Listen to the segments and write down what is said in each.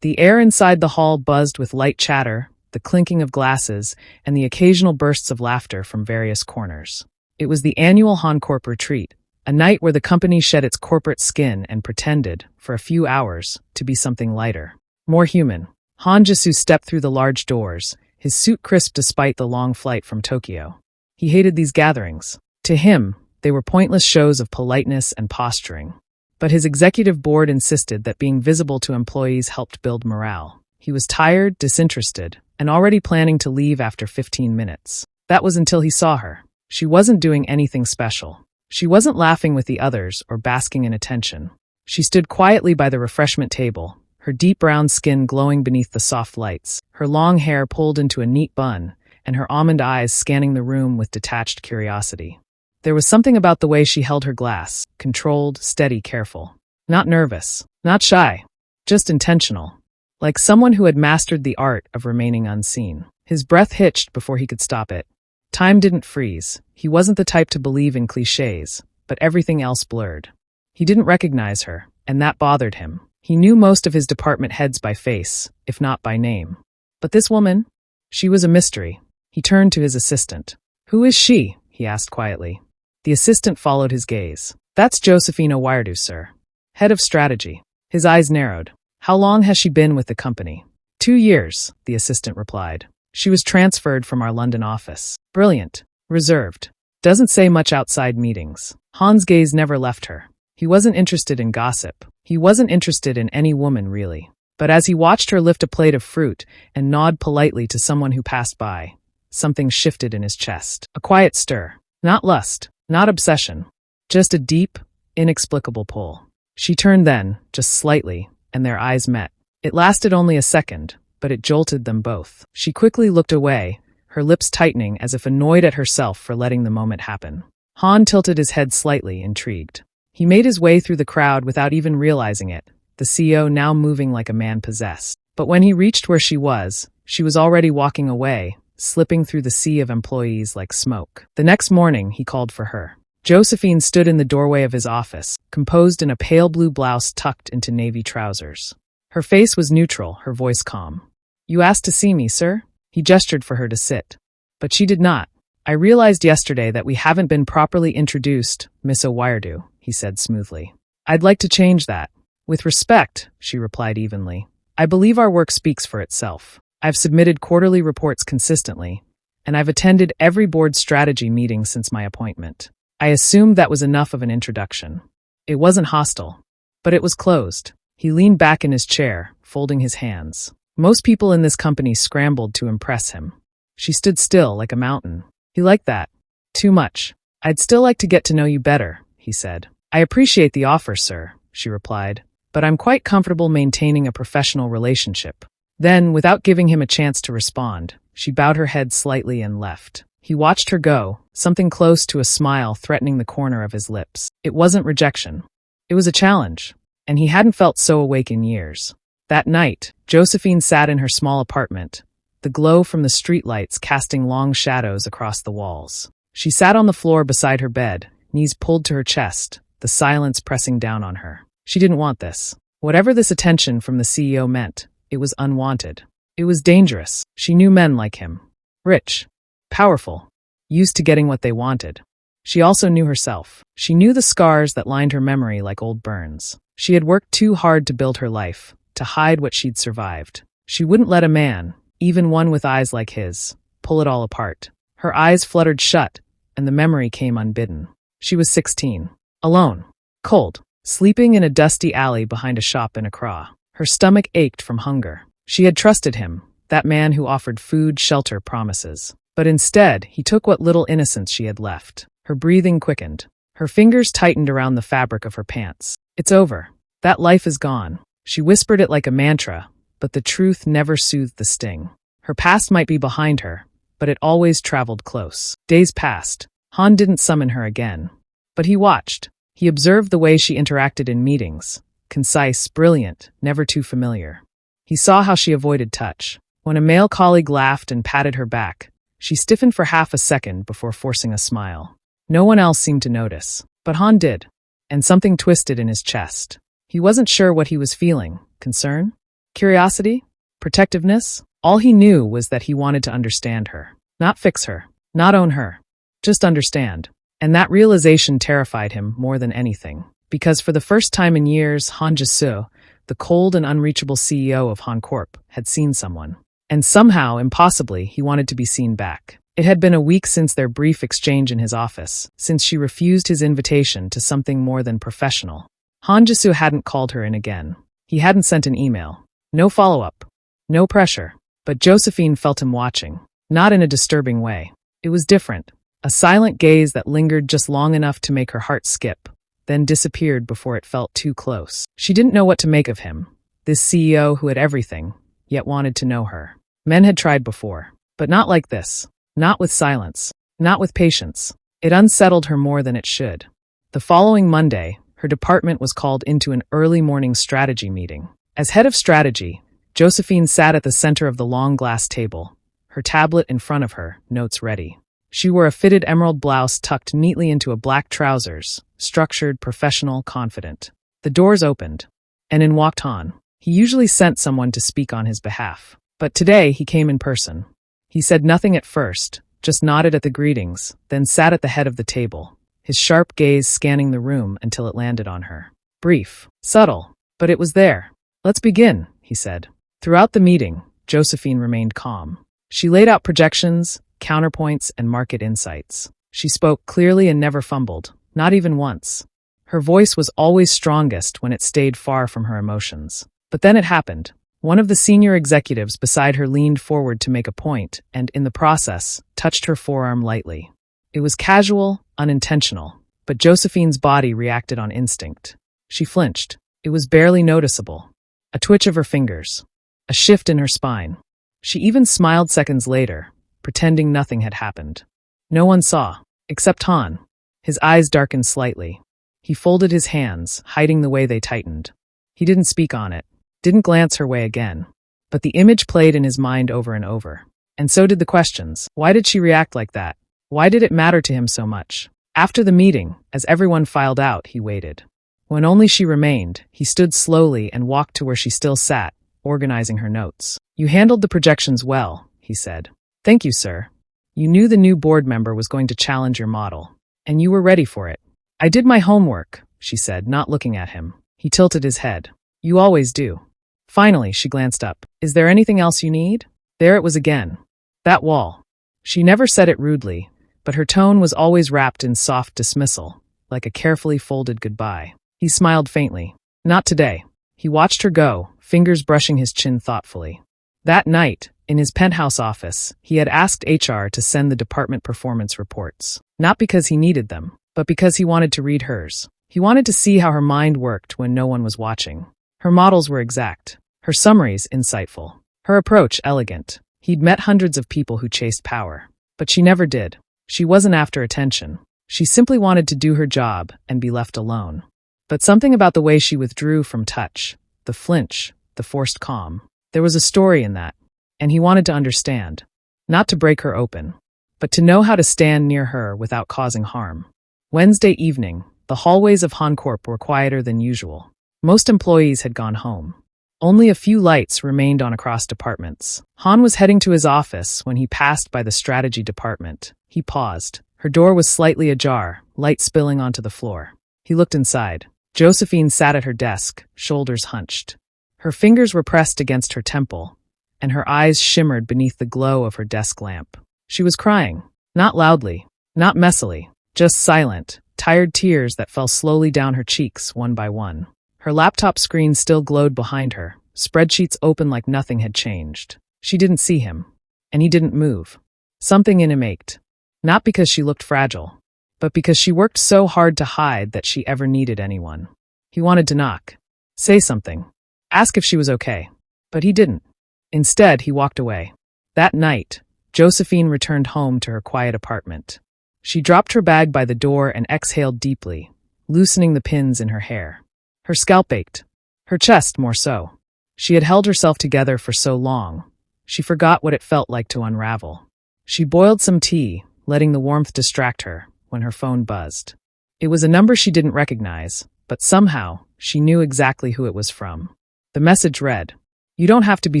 The air inside the hall buzzed with light chatter, the clinking of glasses, and the occasional bursts of laughter from various corners. It was the annual Hancorp retreat, a night where the company shed its corporate skin and pretended, for a few hours, to be something lighter, more human. Han Jisu stepped through the large doors, his suit crisp despite the long flight from Tokyo. He hated these gatherings. To him, they were pointless shows of politeness and posturing. But his executive board insisted that being visible to employees helped build morale. He was tired, disinterested, and already planning to leave after 15 minutes. That was until he saw her. She wasn't doing anything special. She wasn't laughing with the others or basking in attention. She stood quietly by the refreshment table, her deep brown skin glowing beneath the soft lights, her long hair pulled into a neat bun, and her almond eyes scanning the room with detached curiosity. There was something about the way she held her glass, controlled, steady, careful. Not nervous, not shy, just intentional. Like someone who had mastered the art of remaining unseen. His breath hitched before he could stop it. Time didn't freeze. He wasn't the type to believe in cliches, but everything else blurred. He didn't recognize her, and that bothered him. He knew most of his department heads by face, if not by name. But this woman? She was a mystery. He turned to his assistant. "Who is she?" he asked quietly. The assistant followed his gaze. "That's Josephine Owayardu, sir. Head of strategy." His eyes narrowed. "How long has she been with the company?" 2 years, the assistant replied. "She was transferred from our London office. Brilliant. Reserved. Doesn't say much outside meetings." Han's gaze never left her. He wasn't interested in gossip. He wasn't interested in any woman, really. But as he watched her lift a plate of fruit and nod politely to someone who passed by, something shifted in his chest. A quiet stir. Not lust, not obsession. Just a deep, inexplicable pull. She turned then, just slightly, and their eyes met. It lasted only a second, but it jolted them both. She quickly looked away, her lips tightening as if annoyed at herself for letting the moment happen. Han tilted his head slightly, intrigued. He made his way through the crowd without even realizing it, the CEO now moving like a man possessed. But when he reached where she was already walking away, slipping through the sea of employees like smoke. The next morning, he called for her. Josephine stood in the doorway of his office, composed in a pale blue blouse tucked into navy trousers. Her face was neutral, her voice calm. "You asked to see me, sir?" He gestured for her to sit. But she did not. "I realized yesterday that we haven't been properly introduced, Miss Owayardu," he said smoothly. "I'd like to change that." "With respect," she replied evenly. "I believe our work speaks for itself. I've submitted quarterly reports consistently, and I've attended every board strategy meeting since my appointment. I assumed that was enough of an introduction. It wasn't hostile, but it was closed." He leaned back in his chair, folding his hands. Most people in this company scrambled to impress him. She stood still like a mountain. He liked that. Too much. "I'd still like to get to know you better," he said. "I appreciate the offer, sir," she replied, "but I'm quite comfortable maintaining a professional relationship." Then, without giving him a chance to respond, she bowed her head slightly and left. He watched her go, something close to a smile threatening the corner of his lips. It wasn't rejection. It was a challenge, and he hadn't felt so awake in years. That night, Josephine sat in her small apartment, the glow from the streetlights casting long shadows across the walls. She sat on the floor beside her bed, knees pulled to her chest, the silence pressing down on her. She didn't want this. Whatever this attention from the CEO meant, it was unwanted. It was dangerous. She knew men like him. Rich. Powerful. Used to getting what they wanted. She also knew herself. She knew the scars that lined her memory like old burns. She had worked too hard to build her life, to hide what she'd survived. She wouldn't let a man, even one with eyes like his, pull it all apart. Her eyes fluttered shut, and the memory came unbidden. She was 16. Alone. Cold. Sleeping in a dusty alley behind a shop in Accra. Her stomach ached from hunger. She had trusted him, that man who offered food, shelter, promises. But instead, he took what little innocence she had left. Her breathing quickened. Her fingers tightened around the fabric of her pants. "It's over. That life is gone." She whispered it like a mantra, but the truth never soothed the sting. Her past might be behind her, but it always traveled close. Days passed. Han didn't summon her again. But he watched. He observed the way she interacted in meetings. Concise, brilliant, never too familiar. He saw how she avoided touch. When a male colleague laughed and patted her back, she stiffened for half a second before forcing a smile. No one else seemed to notice, but Han did, and something twisted in his chest. He wasn't sure what he was feeling. Concern? Curiosity? Protectiveness? All he knew was that he wanted to understand her. Not fix her. Not own her. Just understand. And that realization terrified him more than anything. Because for the first time in years, Han Jisu, the cold and unreachable CEO of Han Corp, had seen someone. And somehow, impossibly, he wanted to be seen back. It had been a week since their brief exchange in his office, since she refused his invitation to something more than professional. Han Jisu hadn't called her in again. He hadn't sent an email. No follow-up. No pressure. But Josephine felt him watching. Not in a disturbing way. It was different. A silent gaze that lingered just long enough to make her heart skip, then disappeared before it felt too close. She didn't know what to make of him. This CEO who had everything, yet wanted to know her. Men had tried before. But not like this. Not with silence. Not with patience. It unsettled her more than it should. The following Monday, her department was called into an early morning strategy meeting. As head of strategy, Josephine sat at the center of the long glass table, her tablet in front of her, notes ready. She wore a fitted emerald blouse tucked neatly into a black trousers, structured, professional, confident. The doors opened, and in walked Han. He usually sent someone to speak on his behalf. But today he came in person. He said nothing at first, just nodded at the greetings, then sat at the head of the table, his sharp gaze scanning the room until it landed on her. Brief, subtle, but it was there. "Let's begin," he said. Throughout the meeting, Josephine remained calm. She laid out projections, counterpoints, and market insights. She spoke clearly and never fumbled, not even once. Her voice was always strongest when it stayed far from her emotions. But then it happened. One of the senior executives beside her leaned forward to make a point and, in the process, touched her forearm lightly. It was casual, unintentional, but Josephine's body reacted on instinct. She flinched. It was barely noticeable. A twitch of her fingers. A shift in her spine. She even smiled seconds later, pretending nothing had happened. No one saw, except Han. His eyes darkened slightly. He folded his hands, hiding the way they tightened. He didn't speak on it. Didn't glance her way again. But the image played in his mind over and over. And so did the questions. Why did she react like that? Why did it matter to him so much? After the meeting, as everyone filed out, he waited. When only she remained, he stood slowly and walked to where she still sat, organizing her notes. "You handled the projections well," he said. "Thank you, sir. You knew the new board member was going to challenge your model, and you were ready for it." "I did my homework," she said, not looking at him. He tilted his head. "You always do." Finally, she glanced up. "Is there anything else you need?" There it was again. That wall. She never said it rudely, but her tone was always wrapped in soft dismissal, like a carefully folded goodbye. He smiled faintly. Not today. He watched her go, fingers brushing his chin thoughtfully. That night, in his penthouse office, he had asked HR to send the department performance reports. Not because he needed them, but because he wanted to read hers. He wanted to see how her mind worked when no one was watching. Her models were exact. Her summaries insightful. Her approach elegant. He'd met hundreds of people who chased power. But she never did. She wasn't after attention. She simply wanted to do her job and be left alone. But something about the way she withdrew from touch, the flinch, the forced calm, there was a story in that. And he wanted to understand. Not to break her open, but to know how to stand near her without causing harm. Wednesday evening, the hallways of Han Corp were quieter than usual. Most employees had gone home. Only a few lights remained on across departments. Han was heading to his office when he passed by the strategy department. He paused. Her door was slightly ajar, light spilling onto the floor. He looked inside. Josephine sat at her desk, shoulders hunched. Her fingers were pressed against her temple, and her eyes shimmered beneath the glow of her desk lamp. She was crying. Not loudly, not messily, just silent, tired tears that fell slowly down her cheeks one by one. Her laptop screen still glowed behind her, spreadsheets open like nothing had changed. She didn't see him, and he didn't move. Something in him ached. Not because she looked fragile, but because she worked so hard to hide that she ever needed anyone. He wanted to knock, say something, ask if she was okay, but he didn't. Instead, he walked away. That night, Josephine returned home to her quiet apartment. She dropped her bag by the door and exhaled deeply, loosening the pins in her hair. Her scalp ached. Her chest more so. She had held herself together for so long. She forgot what it felt like to unravel. She boiled some tea, letting the warmth distract her, when her phone buzzed. It was a number she didn't recognize, but somehow, she knew exactly who it was from. The message read, You don't have to be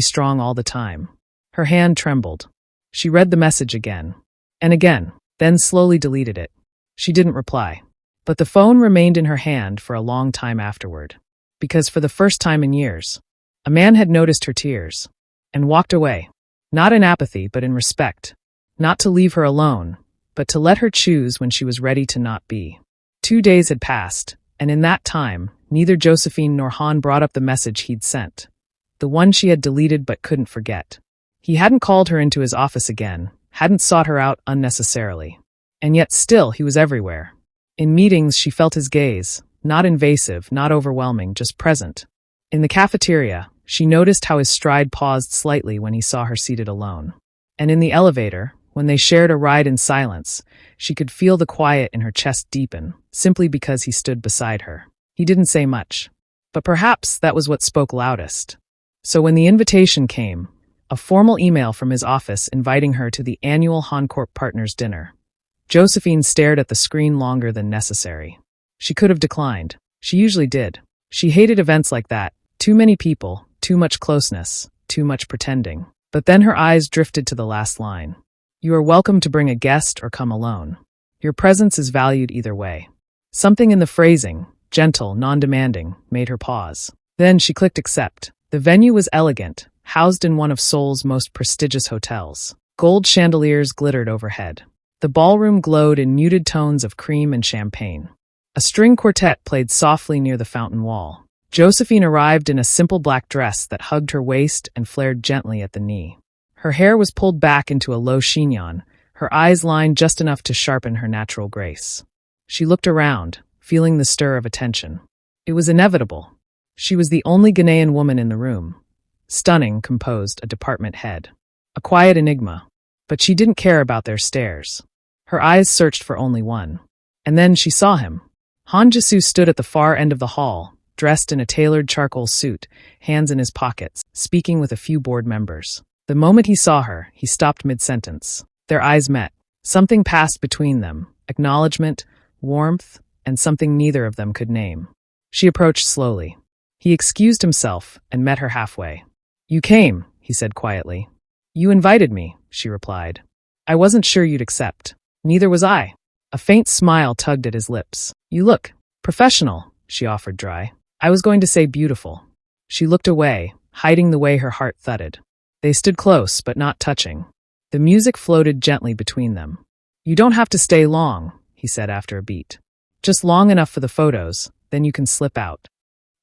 strong all the time. Her hand trembled. She read the message again. And again, then slowly deleted it. She didn't reply. But the phone remained in her hand for a long time afterward. Because for the first time in years, a man had noticed her tears and walked away. Not in apathy, but in respect. Not to leave her alone, but to let her choose when she was ready to not be. 2 days had passed, and in that time, neither Josephine nor Han brought up the message he'd sent. The one she had deleted but couldn't forget. He hadn't called her into his office again, hadn't sought her out unnecessarily. And yet still he was everywhere. In meetings she felt his gaze, not invasive, not overwhelming, just present. In the cafeteria, she noticed how his stride paused slightly when he saw her seated alone. And in the elevator, when they shared a ride in silence, she could feel the quiet in her chest deepen, simply because he stood beside her. He didn't say much. But perhaps that was what spoke loudest. So when the invitation came, a formal email from his office inviting her to the annual Hancorp Partners dinner, Josephine stared at the screen longer than necessary. She could have declined. She usually did. She hated events like that. Too many people, too much closeness, too much pretending. But then her eyes drifted to the last line. You are welcome to bring a guest or come alone. Your presence is valued either way. Something in the phrasing, gentle, non-demanding, made her pause. Then she clicked accept. The venue was elegant, housed in one of Seoul's most prestigious hotels. Gold chandeliers glittered overhead. The ballroom glowed in muted tones of cream and champagne. A string quartet played softly near the fountain wall. Josephine arrived in a simple black dress that hugged her waist and flared gently at the knee. Her hair was pulled back into a low chignon, her eyes lined just enough to sharpen her natural grace. She looked around, feeling the stir of attention. It was inevitable. She was the only Ghanaian woman in the room. Stunning, composed, a department head. A quiet enigma. But she didn't care about their stares. Her eyes searched for only one. And then she saw him. Han Jisu stood at the far end of the hall, dressed in a tailored charcoal suit, hands in his pockets, speaking with a few board members. The moment he saw her, he stopped mid-sentence. Their eyes met. Something passed between them, acknowledgement, warmth, and something neither of them could name. She approached slowly. He excused himself and met her halfway. You came, he said quietly. You invited me, she replied. I wasn't sure you'd accept. Neither was I. A faint smile tugged at his lips. You look professional, she offered dry. I was going to say beautiful. She looked away, hiding the way her heart thudded. They stood close, but not touching. The music floated gently between them. You don't have to stay long, he said after a beat. Just long enough for the photos, then you can slip out.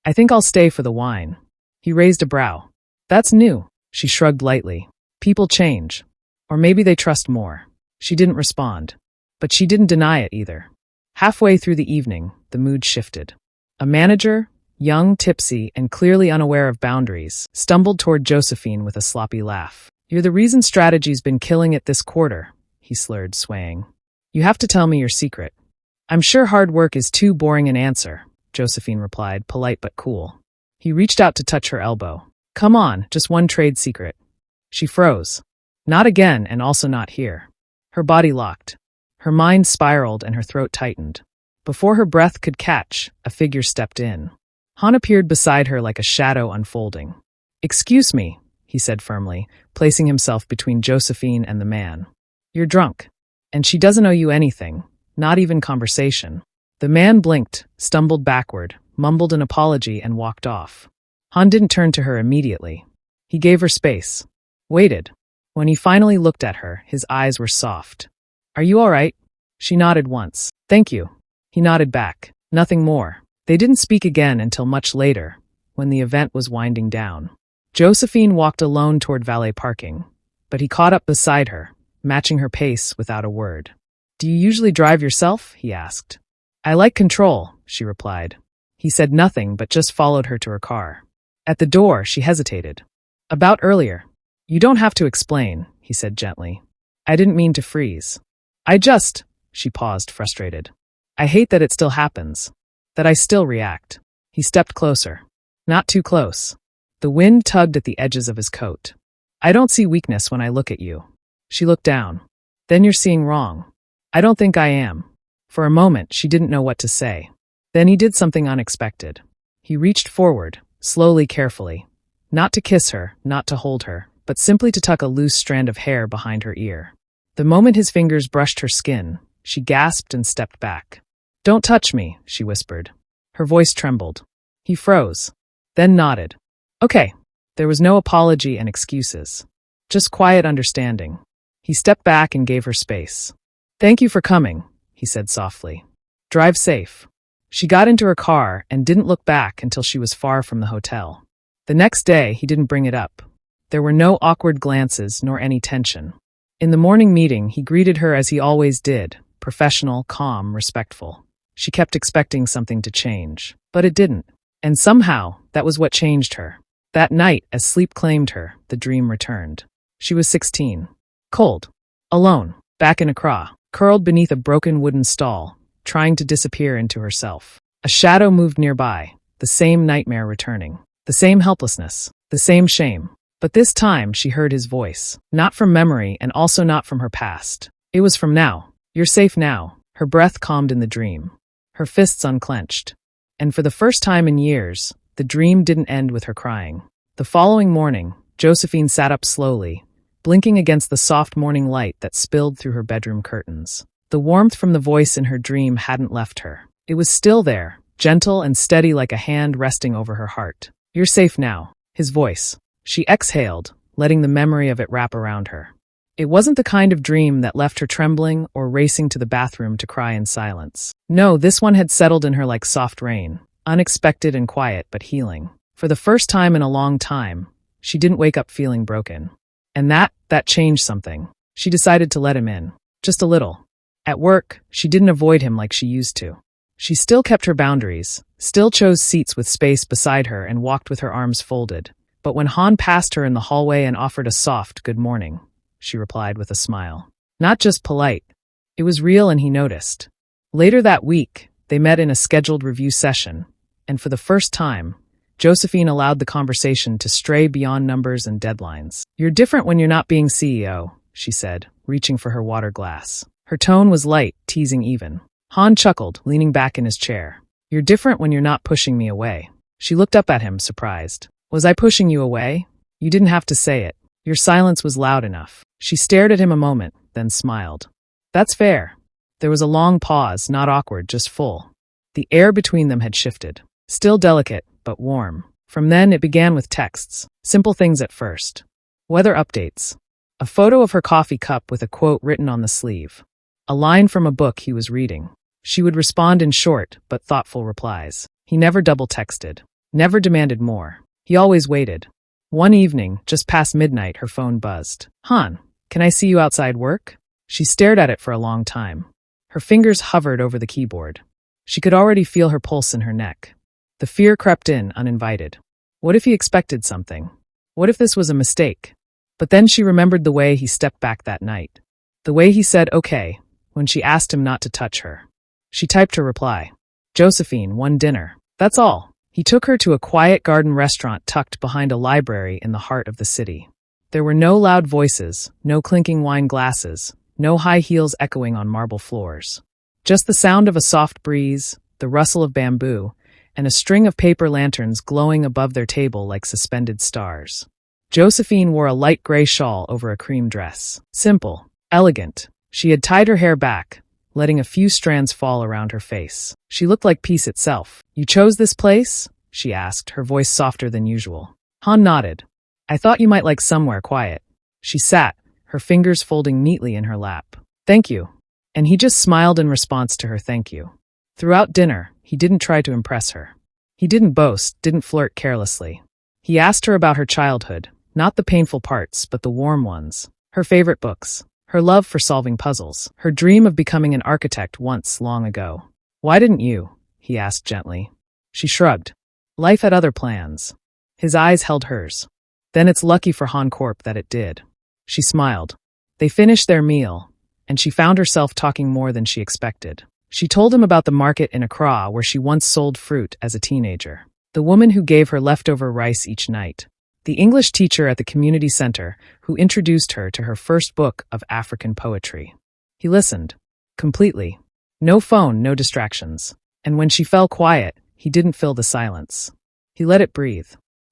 I think I'll stay for the wine. He raised a brow. That's new, she shrugged lightly. People change. Or maybe they trust more. She didn't respond. But she didn't deny it either. Halfway through the evening, the mood shifted. A manager, young, tipsy, and clearly unaware of boundaries, stumbled toward Josephine with a sloppy laugh. You're the reason strategy's been killing it this quarter, he slurred, swaying. You have to tell me your secret. I'm sure hard work is too boring an answer, Josephine replied, polite but cool. He reached out to touch her elbow. Come on, just one trade secret. She froze. Not again, and also not here. Her body locked. Her mind spiraled and her throat tightened. Before her breath could catch, a figure stepped in. Han appeared beside her like a shadow unfolding. Excuse me, he said firmly, placing himself between Josephine and the man. You're drunk. And she doesn't owe you anything, not even conversation. The man blinked, stumbled backward, mumbled an apology, and walked off. Han didn't turn to her immediately. He gave her space. Waited. When he finally looked at her, his eyes were soft. Are you all right? She nodded once. Thank you. He nodded back. Nothing more. They didn't speak again until much later, when the event was winding down. Josephine walked alone toward valet parking, but he caught up beside her, matching her pace without a word. Do you usually drive yourself? He asked. I like control, she replied. He said nothing but just followed her to her car. At the door, she hesitated. About earlier. You don't have to explain, he said gently. I didn't mean to freeze. She paused, frustrated. I hate that it still happens. That I still react. He stepped closer. Not too close. The wind tugged at the edges of his coat. I don't see weakness when I look at you. She looked down. Then you're seeing wrong. I don't think I am. For a moment, she didn't know what to say. Then he did something unexpected. He reached forward, slowly, carefully. Not to kiss her, not to hold her, but simply to tuck a loose strand of hair behind her ear. The moment his fingers brushed her skin, she gasped and stepped back. "Don't touch me," she whispered. Her voice trembled. He froze, then nodded. "Okay." There was no apology and excuses. Just quiet understanding. He stepped back and gave her space. "Thank you for coming," he said softly. "Drive safe." She got into her car and didn't look back until she was far from the hotel. The next day, he didn't bring it up. There were no awkward glances nor any tension. In the morning meeting, he greeted her as he always did, professional, calm, respectful. She kept expecting something to change, but it didn't. And somehow, that was what changed her. That night, as sleep claimed her, the dream returned. She was 16. Cold. Alone. Back in Accra, curled beneath a broken wooden stall, trying to disappear into herself. A shadow moved nearby, the same nightmare returning. The same helplessness. The same shame. But this time, she heard his voice. Not from memory and also not from her past. It was from now. "You're safe now." Her breath calmed in the dream. Her fists unclenched. And for the first time in years, the dream didn't end with her crying. The following morning, Josephine sat up slowly, blinking against the soft morning light that spilled through her bedroom curtains. The warmth from the voice in her dream hadn't left her. It was still there, gentle and steady like a hand resting over her heart. "You're safe now." His voice. She exhaled, letting the memory of it wrap around her. It wasn't the kind of dream that left her trembling or racing to the bathroom to cry in silence. No, this one had settled in her like soft rain, unexpected and quiet but healing. For the first time in a long time, she didn't wake up feeling broken. And that changed something. She decided to let him in. Just a little. At work, she didn't avoid him like she used to. She still kept her boundaries, still chose seats with space beside her and walked with her arms folded. But when Han passed her in the hallway and offered a soft good morning, she replied with a smile. Not just polite. It was real and he noticed. Later that week, they met in a scheduled review session, and for the first time, Josephine allowed the conversation to stray beyond numbers and deadlines. "You're different when you're not being CEO," she said, reaching for her water glass. Her tone was light, teasing even. Han chuckled, leaning back in his chair. "You're different when you're not pushing me away." She looked up at him, surprised. "Was I pushing you away? You didn't have to say it. Your silence was loud enough." She stared at him a moment, then smiled. "That's fair." There was a long pause, not awkward, just full. The air between them had shifted. Still delicate, but warm. From then, it began with texts. Simple things at first. Weather updates. A photo of her coffee cup with a quote written on the sleeve. A line from a book he was reading. She would respond in short, but thoughtful replies. He never double-texted. Never demanded more. He always waited. One evening, just past midnight, her phone buzzed. "Han, can I see you outside work?" She stared at it for a long time. Her fingers hovered over the keyboard. She could already feel her pulse in her neck. The fear crept in, uninvited. What if he expected something? What if this was a mistake? But then she remembered the way he stepped back that night. The way he said, "Okay," when she asked him not to touch her. She typed her reply. "Josephine, one dinner. That's all." He took her to a quiet garden restaurant tucked behind a library in the heart of the city. There were no loud voices, no clinking wine glasses, no high heels echoing on marble floors. Just the sound of a soft breeze, the rustle of bamboo, and a string of paper lanterns glowing above their table like suspended stars. Josephine wore a light gray shawl over a cream dress. Simple, elegant. She had tied her hair back, letting a few strands fall around her face. She looked like peace itself. "You chose this place?" she asked, her voice softer than usual. Han nodded. "I thought you might like somewhere quiet." She sat, her fingers folding neatly in her lap. "Thank you." And he just smiled in response to her thank you. Throughout dinner, he didn't try to impress her. He didn't boast, didn't flirt carelessly. He asked her about her childhood, not the painful parts, but the warm ones. Her favorite books. Her love for solving puzzles. Her dream of becoming an architect once, long ago. "Why didn't you?" he asked gently. She shrugged. Life had other plans. His eyes held hers. "Then it's lucky for Han Corp that it did." She smiled. They finished their meal, and she found herself talking more than she expected. She told him about the market in Accra where she once sold fruit as a teenager. The woman who gave her leftover rice each night. The English teacher at the community center who introduced her to her first book of African poetry. He listened. Completely. No phone, no distractions. And when she fell quiet, he didn't fill the silence. He let it breathe.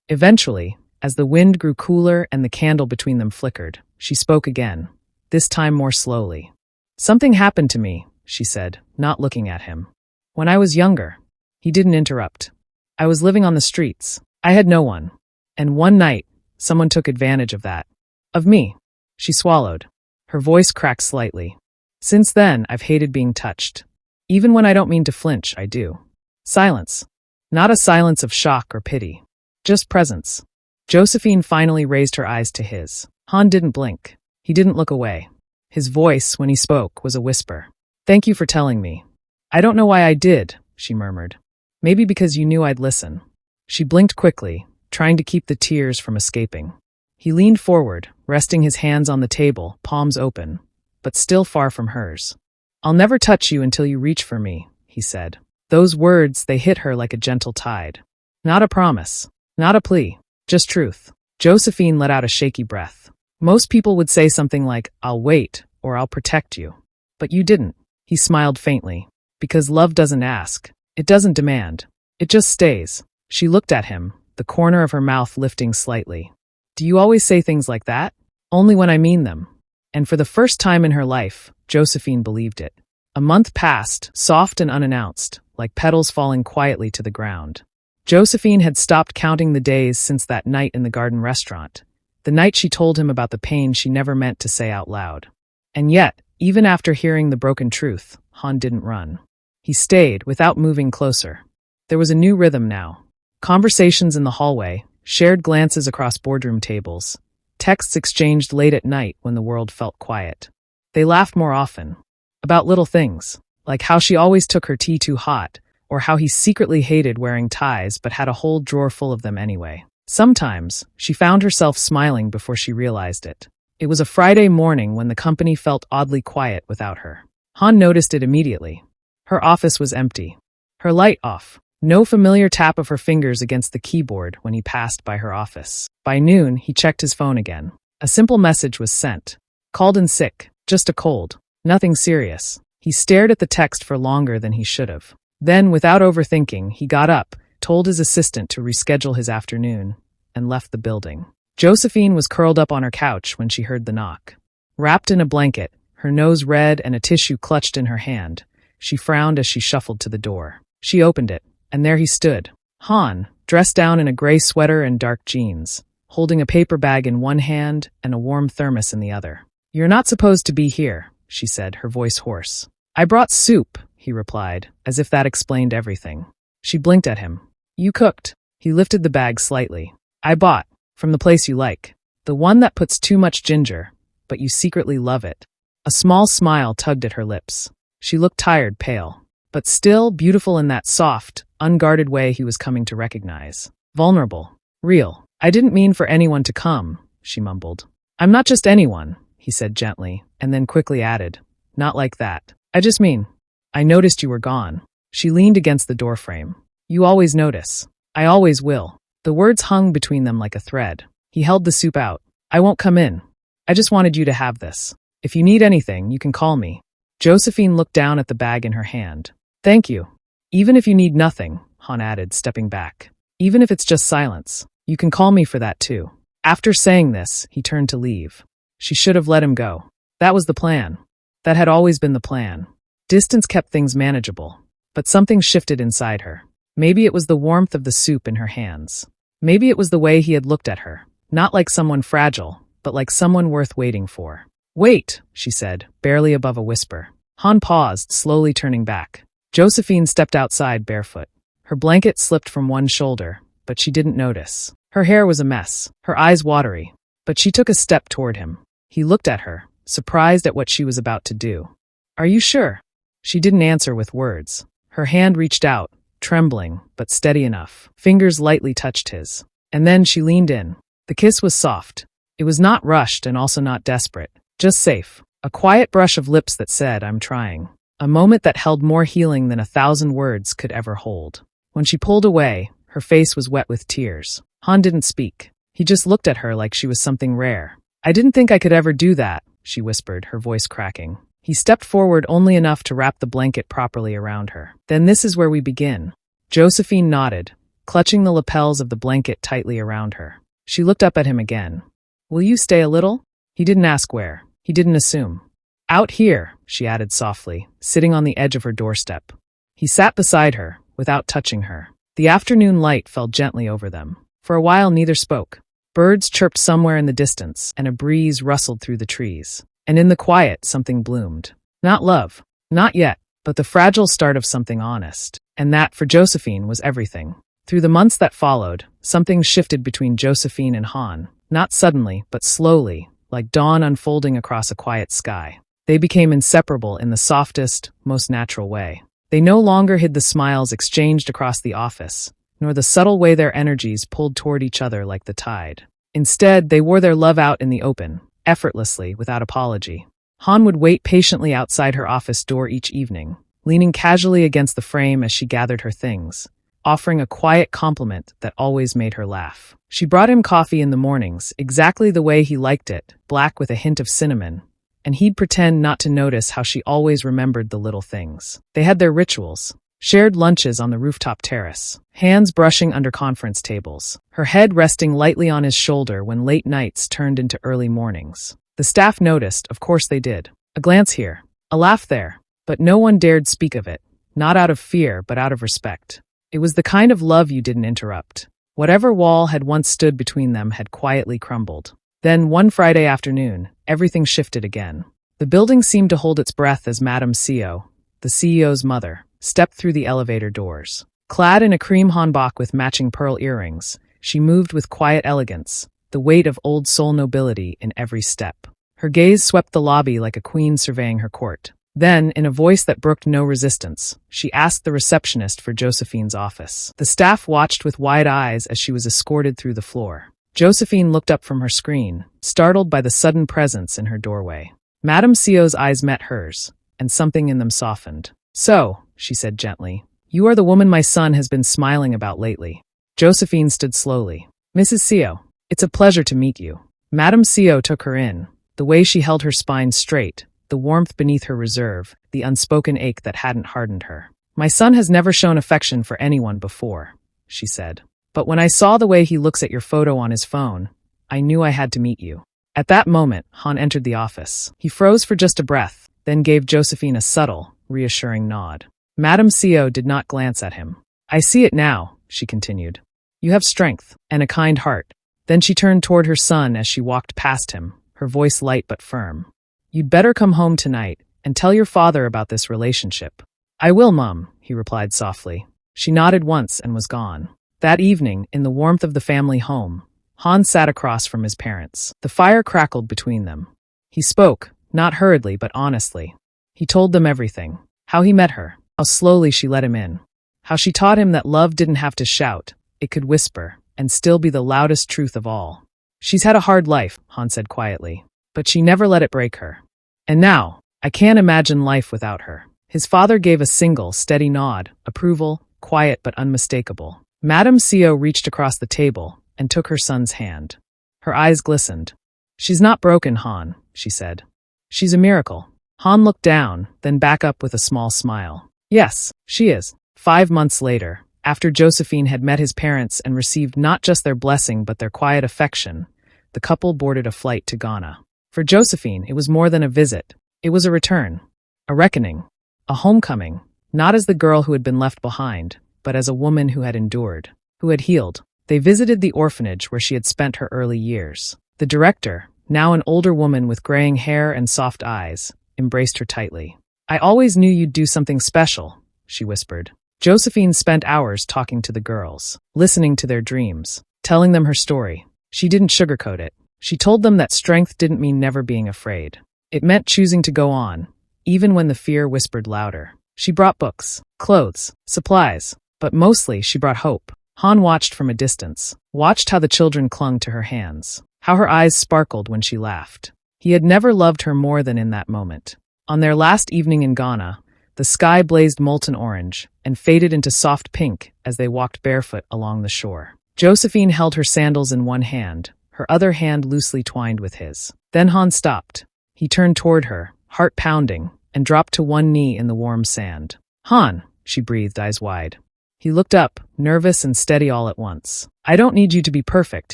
Eventually, As the wind grew cooler and the candle between them flickered, she spoke again, this time more slowly. "Something happened to me," she said, not looking at him. "When I was younger." He didn't interrupt. "I was living on the streets. I had no one. And one night, someone took advantage of that. Of me." She swallowed. Her voice cracked slightly. "Since then, I've hated being touched. Even when I don't mean to flinch, I do." Silence. Not a silence of shock or pity. Just presence. Josephine finally raised her eyes to his. Han didn't blink. He didn't look away. His voice, when he spoke, was a whisper. "Thank you for telling me." "I don't know why I did," she murmured. "Maybe because you knew I'd listen." She blinked quickly, trying to keep the tears from escaping. He leaned forward, resting his hands on the table, palms open, but still far from hers. "I'll never touch you until you reach for me," he said. Those words, they hit her like a gentle tide. Not a promise, not a plea, just truth. Josephine let out a shaky breath. Most people would say something like, "I'll wait," or "I'll protect you." But you didn't. He smiled faintly. Because love doesn't ask. It doesn't demand. It just stays. She looked at him, the corner of her mouth lifting slightly. "Do you always say things like that?" "Only when I mean them." And for the first time in her life, Josephine believed it. A month passed, soft and unannounced, like petals falling quietly to the ground. Josephine had stopped counting the days since that night in the garden restaurant, the night she told him about the pain she never meant to say out loud. And yet, even after hearing the broken truth, Han didn't run. He stayed, without moving closer. There was a new rhythm now. Conversations in the hallway, shared glances across boardroom tables, texts exchanged late at night when the world felt quiet. They laughed more often. About little things, like how she always took her tea too hot, or how he secretly hated wearing ties but had a whole drawer full of them anyway. Sometimes, she found herself smiling before she realized it. It was a Friday morning when the company felt oddly quiet without her. Han noticed it immediately. Her office was empty. Her light off. No familiar tap of her fingers against the keyboard when he passed by her office. By noon, he checked his phone again. A simple message was sent. "Called in sick. Just a cold. Nothing serious." He stared at the text for longer than he should have. Then, without overthinking, he got up, told his assistant to reschedule his afternoon, and left the building. Josephine was curled up on her couch when she heard the knock. Wrapped in a blanket, her nose red and a tissue clutched in her hand, she frowned as she shuffled to the door. She opened it, and there he stood. Han, dressed down in a gray sweater and dark jeans, holding a paper bag in one hand and a warm thermos in the other. "You're not supposed to be here," she said, her voice hoarse. "I brought soup," he replied, as if that explained everything. She blinked at him. "You cooked." He lifted the bag slightly. "I bought, from the place you like. The one that puts too much ginger, but you secretly love it." A small smile tugged at her lips. She looked tired, pale, but still beautiful in that soft, unguarded way he was coming to recognize. Vulnerable. Real. "I didn't mean for anyone to come," she mumbled. "I'm not just anyone," he said gently, and then quickly added, "Not like that. I just mean, I noticed you were gone." She leaned against the doorframe. "You always notice. I always will." The words hung between them like a thread. He held the soup out. "I won't come in. I just wanted you to have this. If you need anything, you can call me." Josephine looked down at the bag in her hand. "Thank you. Even if you need nothing," Han added, stepping back. "Even if it's just silence, you can call me for that too." After saying this, he turned to leave. She should have let him go. That was the plan. That had always been the plan. Distance kept things manageable. But something shifted inside her. Maybe it was the warmth of the soup in her hands. Maybe it was the way he had looked at her. Not like someone fragile, but like someone worth waiting for. "Wait," she said, barely above a whisper. Han paused, slowly turning back. Josephine stepped outside barefoot. Her blanket slipped from one shoulder, but she didn't notice. Her hair was a mess, her eyes watery. But she took a step toward him. He looked at her, surprised at what she was about to do. "Are you sure?" She didn't answer with words. Her hand reached out, trembling, but steady enough. Fingers lightly touched his. And then she leaned in. The kiss was soft. It was not rushed and also not desperate. Just safe. A quiet brush of lips that said, "I'm trying." A moment that held more healing than 1,000 words could ever hold. When she pulled away, her face was wet with tears. Han didn't speak. He just looked at her like she was something rare. "I didn't think I could ever do that," she whispered, her voice cracking. He stepped forward only enough to wrap the blanket properly around her. "Then this is where we begin." Josephine nodded, clutching the lapels of the blanket tightly around her. She looked up at him again. Will you stay a little? He didn't ask where. He didn't assume. Out here, she added softly, sitting on the edge of her doorstep. He sat beside her, without touching her. The afternoon light fell gently over them. For a while neither spoke. Birds chirped somewhere in the distance, and a breeze rustled through the trees. And in the quiet something bloomed. Not love. Not yet, but the fragile start of something honest. And that, for Josephine, was everything. Through the months that followed, something shifted between Josephine and Han, not suddenly, but slowly, like dawn unfolding across a quiet sky. They became inseparable in the softest, most natural way. They no longer hid the smiles exchanged across the office, nor the subtle way their energies pulled toward each other like the tide. Instead, they wore their love out in the open, effortlessly, without apology. Han would wait patiently outside her office door each evening, leaning casually against the frame as she gathered her things, offering a quiet compliment that always made her laugh. She brought him coffee in the mornings, exactly the way he liked it, black with a hint of cinnamon, and he'd pretend not to notice how she always remembered the little things. They had their rituals, shared lunches on the rooftop terrace, hands brushing under conference tables, her head resting lightly on his shoulder when late nights turned into early mornings. The staff noticed, of course they did. A glance here, a laugh there, but no one dared speak of it, not out of fear but out of respect. It was the kind of love you didn't interrupt. Whatever wall had once stood between them had quietly crumbled. Then, one Friday afternoon, everything shifted again. The building seemed to hold its breath as Madame Seo, the CEO's mother, stepped through the elevator doors. Clad in a cream hanbok with matching pearl earrings, she moved with quiet elegance, the weight of old soul nobility in every step. Her gaze swept the lobby like a queen surveying her court. Then, in a voice that brooked no resistance, she asked the receptionist for Josephine's office. The staff watched with wide eyes as she was escorted through the floor. Josephine looked up from her screen, startled by the sudden presence in her doorway. Madame Seo's eyes met hers, and something in them softened. So, she said gently, you are the woman my son has been smiling about lately. Josephine stood slowly. Mrs. Seo, it's a pleasure to meet you. Madame Seo took her in, the way she held her spine straight, the warmth beneath her reserve, the unspoken ache that hadn't hardened her. My son has never shown affection for anyone before, she said. But when I saw the way he looks at your photo on his phone, I knew I had to meet you. At that moment, Han entered the office. He froze for just a breath, then gave Josephine a subtle, reassuring nod. Madame Seo did not glance at him. I see it now, she continued. You have strength, and a kind heart. Then she turned toward her son as she walked past him, her voice light but firm. You'd better come home tonight and tell your father about this relationship. I will, Mum, he replied softly. She nodded once and was gone. That evening, in the warmth of the family home, Han sat across from his parents. The fire crackled between them. He spoke, not hurriedly but honestly. He told them everything. How he met her, how slowly she let him in, how she taught him that love didn't have to shout, it could whisper, and still be the loudest truth of all. She's had a hard life, Han said quietly, but she never let it break her. And now, I can't imagine life without her. His father gave a single, steady nod, approval, quiet but unmistakable. Madame Seo reached across the table and took her son's hand. Her eyes glistened. She's not broken, Han, she said. She's a miracle. Han looked down, then back up with a small smile. Yes, she is. 5 months later, after Josephine had met his parents and received not just their blessing but their quiet affection, the couple boarded a flight to Ghana. For Josephine, it was more than a visit. It was a return, a reckoning, a homecoming, not as the girl who had been left behind, but as a woman who had endured, who had healed. They visited the orphanage where she had spent her early years. The director, now an older woman with graying hair and soft eyes, embraced her tightly. I always knew you'd do something special, she whispered. Josephine spent hours talking to the girls, listening to their dreams, telling them her story. She didn't sugarcoat it. She told them that strength didn't mean never being afraid. It meant choosing to go on, even when the fear whispered louder. She brought books, clothes, supplies, but mostly she brought hope. Han watched from a distance, watched how the children clung to her hands, how her eyes sparkled when she laughed. He had never loved her more than in that moment. On their last evening in Ghana, the sky blazed molten orange and faded into soft pink as they walked barefoot along the shore. Josephine held her sandals in one hand, her other hand loosely twined with his. Then Han stopped. He turned toward her, heart pounding, and dropped to one knee in the warm sand. Han, she breathed, eyes wide. He looked up, nervous and steady all at once. I don't need you to be perfect,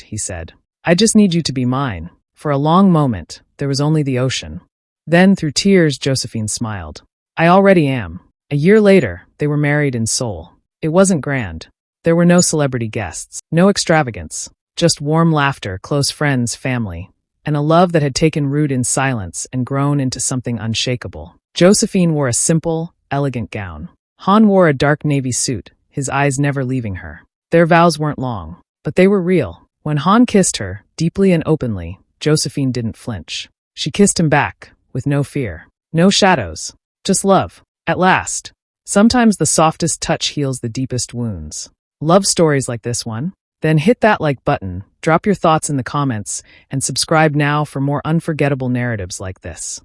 he said. I just need you to be mine. For a long moment, there was only the ocean. Then, through tears, Josephine smiled. I already am. A year later, they were married in Seoul. It wasn't grand. There were no celebrity guests, no extravagance, just warm laughter, close friends, family, and a love that had taken root in silence and grown into something unshakable. Josephine wore a simple, elegant gown. Han wore a dark navy suit, his eyes never leaving her. Their vows weren't long, but they were real. When Han kissed her, deeply and openly, Josephine didn't flinch. She kissed him back, with no fear. No shadows. Just love. At last. Sometimes the softest touch heals the deepest wounds. Love stories like this one? Then hit that like button, drop your thoughts in the comments, and subscribe now for more unforgettable narratives like this.